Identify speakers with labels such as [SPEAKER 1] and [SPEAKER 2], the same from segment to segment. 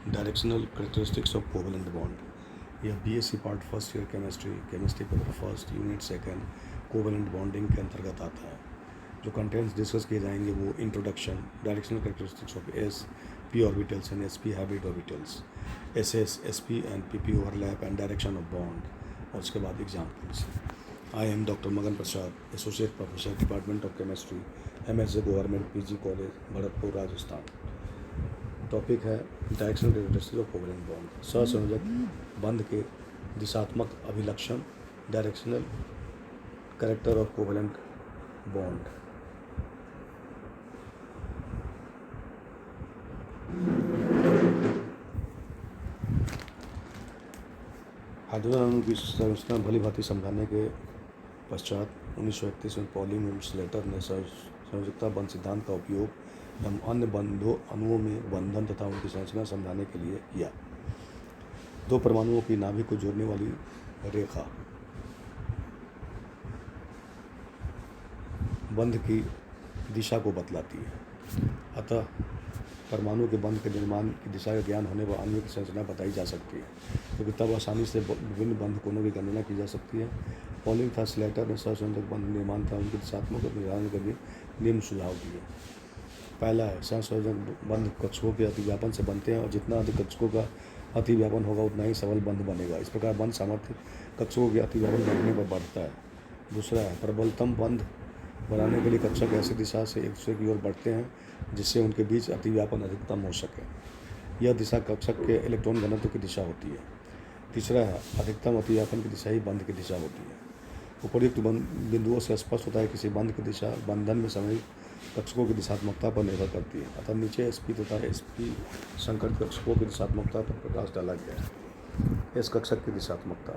[SPEAKER 1] Directional characteristics of covalent bond. यह BSc part first year chemistry paper first unit second covalent bonding के अंतर्गत आता है। जो कंटेंट्स डिस्कस किए जाएंगे वो introduction, directional characteristics of S P orbitals and S P hybrid orbitals, S S S P and P P overlap and direction of bond, और उसके बाद examples. I am doctor Magan Prasad, associate professor, department of chemistry, MSc government PG college, Bharatpur, Rajasthan. Topic है directional characteristics of covalent bond. सहसंयोजक बंध के दिशात्मक अभिलक्षण, directional character of covalent bond. Hydrogen अणु की संरचना भली भांति समझाने के पश्चात 1931 में पॉलिंग स्लेटर ने संयोजकता बंध सिद्धांत का उपयोग एवं अन्य बंधों अणुओं में बंधन तथा उनकी संरचना समझाने के लिए किया। दो परमाणुओं की नाभिक को जोड़ने वाली रेखा बंध की दिशा को बतलाती है, अतः परमाणु के बंध के निर्माण की दिशा का ज्ञान होने पर अणुओं की संरचना बताई जा सकती है, क्योंकि तब आसानी से विभिन्न बंध कोणों की गणना की जा सकती है। पॉलिंग तथा स्लेटर ने सहसंयोजक बंध निर्माण तथा उनके दिशात्मक निर्धारण के लिए निम्न सुझाव दिए। पहला है, सहसंयोजक बंध कक्षकों के अतिव्यापन से बनते हैं और जितना अधिक कक्षकों का अतिव्यापन होगा उतना ही सबल बंध बनेगा। इस प्रकार बंध सामर्थ्य कक्षकों के अतिव्यापन बढ़ने पर बढ़ता है। दूसरा है, प्रबलतम बंध बनाने के लिए कक्षक ऐसी दिशा से एक दूसरे की ओर बढ़ते हैं जिससे उनके बीच अतिव्यापन अधिकतम हो सके। यह दिशा कक्षक के इलेक्ट्रॉन घनत्व की दिशा होती है। तीसरा है, अधिकतम अतिव्यापन की दिशा ही बंध की दिशा होती है। उपर्युक्त बिंदुओं से स्पष्ट होता है किसी बंध की दिशा बंधन में सम्मिलित कक्षकों की दिशात्मकता पर निर्भर करती है। अतः नीचे SP तथा SP संकरित कक्षकों की दिशात्मकता पर प्रकाश डाला गया है। इस कक्षक की दिशात्मकता,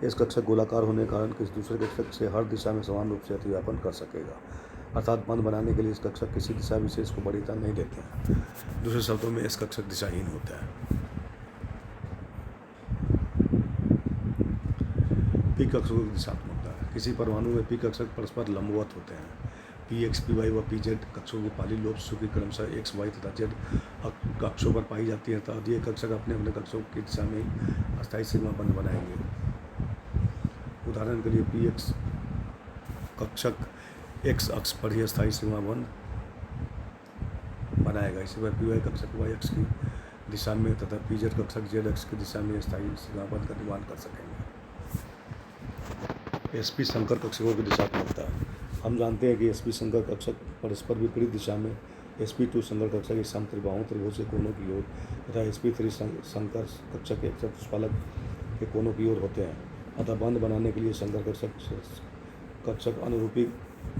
[SPEAKER 1] इस कक्षक गोलाकार होने के कारण किसी दूसरे कक्षक से हर दिशा में समान रूप से अतिव्यापन कर सकेगा, अर्थात बंध बनाने के लिए इस कक्षक किसी दिशा विशेष को वरीयता नहीं देते हैं। दूसरे शब्दों में इस कक्षक दिशाहीन होता है। पी कक्षकों की दिशात्मकता, किसी परमाणु में पी कक्षक परस्पर लंबवत होते हैं। PX PY व PZ कक्षों की पाली लोब सूखी क्रमशः X Y तथा Z कक्षों पर पाई जाती है, तथा ये कक्षक अपने अपने कक्षों की दिशा में अस्थायी सिग्मा बंध बनाएंगे। उदाहरण के लिए PX कक्षक X अक्ष पर ही अस्थायी सिग्मा बंध बनाएगा। इसी पर PY कक्षक Y अक्ष की दिशा में तथा PZ कक्षक Z अक्ष की दिशा में अस्थायी सिग्मा बंध का निर्माण कर सकेंगे। SP संकर कक्षकों की दिशात्मकता, हम जानते हैं कि SP संकर कक्षक परस्पर विपरीत दिशा में SP2 संकर कक्षक एक समत्रिबाहु त्रिभुज के कोनों की ओर तथा SP3 संकर कक्षक एक चतुष्फलक के कोनों की ओर होते हैं। अतः बंध बनाने के लिए संकर कक्षक अनुरूपी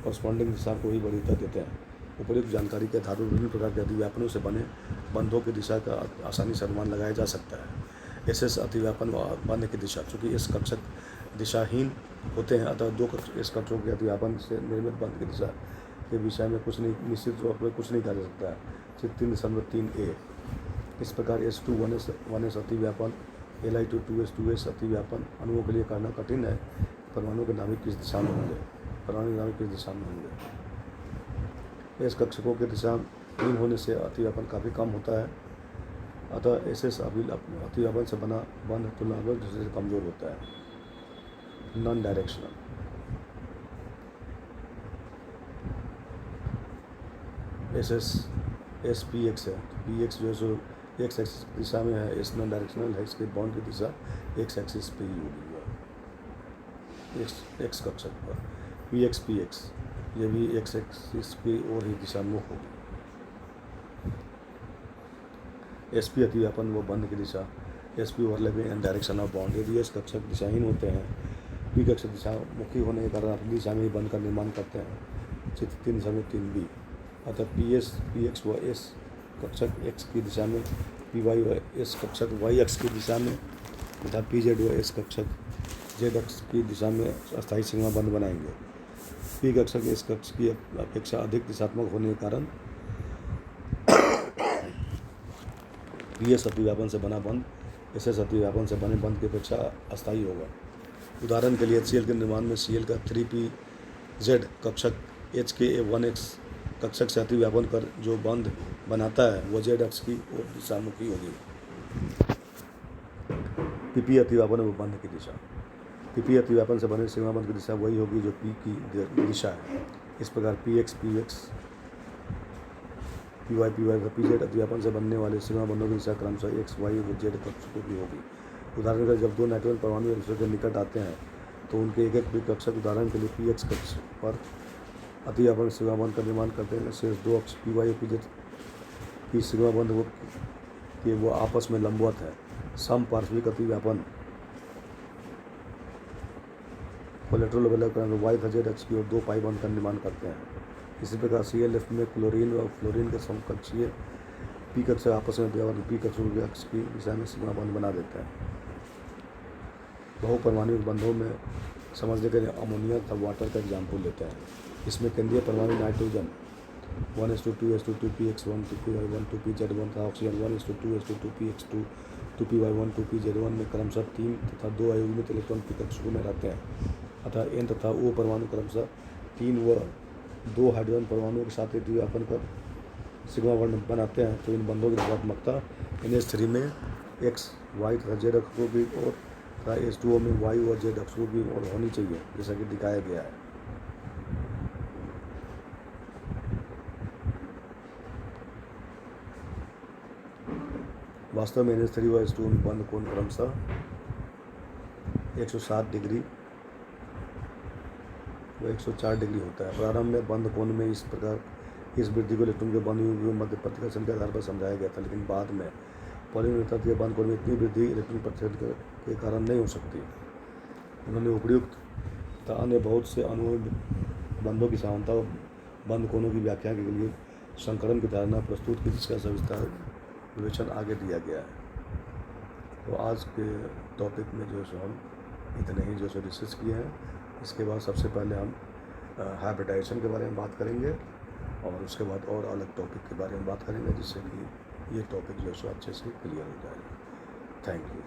[SPEAKER 1] कॉरस्पॉन्डिंग दिशा को ही वरीयता देते हैं। उपयुक्त जानकारी के आधार पर विभिन्न प्रकार के अतिव्यापनों से बने बंधों की दिशा का आसानी से अनुमान लगाया जा सकता है। SS अतिव्यापन व बंध की दिशा, चूँकि इस कक्षक दिशाहीन होते हैं, अतः दो इस कक्षकों के अतिव्यापन से निर्मित बंध की दिशा के विषय में कुछ नहीं, निश्चित तौर पर कुछ नहीं कहा जा सकता है। चित्र 3.3a। इस प्रकार S2 1s अतिव्यापन, Li2 2s अतिव्यापन अणुओं के लिए करना कठिन है। परमाणु के नाभिक किस दिशा में होंगे, परमाणु के नाभिक किस दिशा में होंगे। इस कक्षकों के दिशाहीन होने से अतिव्यापन काफ़ी कम होता है, अतः SS अतिव्यापन से बना बंध तुलनात्मक दूसरे से कमजोर होता है। नॉन डायरेक्शनल, SS SPX है, PX जो है सो X एक्सिस की दिशा में है, S नॉन डायरेक्शनल है, इसके बॉन्ड की दिशा X एक्सिस पे ही होगी, X कक्षक पर। PX ये भी X एक्सिस की ओर ही दिशान्मुख होगी। SP अतिव्यापन व बंध की दिशा, SP overlapping and direction of bond. यदि S कक्षक दिशाहीन होते हैं, P कक्षक दिशामुखी होने के कारण अपनी दिशा में ही बंध का निर्माण करते हैं। चित्र 3.3b। अतः PX व S कक्षक X की दिशा में, PY व S कक्षक Y अक्ष की दिशा में तथा PZ व S कक्षक Z अक्ष की दिशा में अस्थायी सिग्मा बंध बनाएंगे। P कक्षक S कक्ष की अपेक्षा अधिक दिशात्मक होने के कारण PS अतिव्यापन से बना बंध SS अतिव्यापन से बने बंध की अपेक्षा अस्थायी होगा। उदाहरण के लिए HCl के निर्माण में Cl का 3PZ कक्षक HKA1X कक्षक से अतिव्यापन कर जो बंध बनाता है वो जेड अक्ष की ओर दिशामुखी होगी। पीपी अतिव्यापन व बंध की दिशा। पीपी अतिव्यापन से बने सीमा बंध की दिशा वही होगी जो पी की दिशा है। इस प्रकार पी एक्स पी वाई तथा पी जेड अतिव्यापन से बनने वाले सीमा बंधों की दिशा क्रमशः एक्स वाई और जेड कक्षकों की होगी। उदाहरण के जब दो नाइट्रोजन परमाणु एक दूसरे के निकट आते हैं तो उनके एक एक कक्षक उदाहरण के लिए पी एक्स कक्ष पर अतिव्यापन सीमा बंध का निर्माण करते हैं। शेष दो अक्ष पी वाई और पी जेड की सीमा बंध के वो आपस में लंबवत है। समपार्श्विक अतिव्यापन कोलेट्रल अलग वाई तथा जेड अक्ष की ओर दो पाई बंध का निर्माण करते हैं। इसी प्रकार ClF में क्लोरीन और फ्लोरीन के समकक्षीय पी कक्षक आपस में पर्यावरण पी कक्षकों के अक्ष की दिशा में सीमा बंध बना देता है। बहुपरमाणुक बंधों में समझने के लिए अमोनिया तथा वाटर का एग्जाम्पल लेते हैं। इसमें केंद्रीय परमाणु नाइट्रोजन 1:2:2 2px1 2py1 2pz1 तथा ऑक्सीजन 1:2:2 2px2 2py1 2pz1 में क्रमशः 3 तथा 2 अयुग्मित इलेक्ट्रॉन पी कक्षकों में रहते हैं। अतः N तथा O परमाणु क्रमशः 3 व 2 हाइड्रोजन परमाणुओं के साथ अतिव्यापन कर सिग्मा बंध बनाते हैं। तो इन बंधों की ऋणात्मकता NH3 में X, Y तथा Z अक्षों की ओर तथा H2O में Y और Z अक्षों की ओर होनी चाहिए, जैसा कि दिखाया गया है। वास्तव में NH3 व H2O में बंध कोण क्रमशः 107 डिग्री व 104 डिग्री होता है। प्रारंभ में बंध कोण में इस प्रकार इस वृद्धि को इलेक्ट्रॉन के बंध युग्म मध्य प्रतिकर्षण के आधार पर समझाया गया था, लेकिन बाद में पॉलीमर तत्व के बंध कोण में इतनी वृद्धि इलेक्ट्रॉन प्रतिकर्षण के कारण नहीं हो सकती। उन्होंने उपयुक्त तथा अन्य बहुत से अणुओं बंधों की समानता और बंध कोणों की व्याख्या के लिए संकरण की धारणा प्रस्तुत की, जिसका सविस्तार विवेचन आगे दिया गया है। तो आज के टॉपिक में जो सो हम इतने ही जो सो डिस्कस किए हैं। इसके बाद सबसे पहले हम हाइब्रिडाइजेशन के बारे में बात करेंगे और उसके बाद और अलग टॉपिक के बारे में बात करेंगे, जिससे कि ये टॉपिक जो सो अच्छे से क्लियर हो जाएगा। Thank you.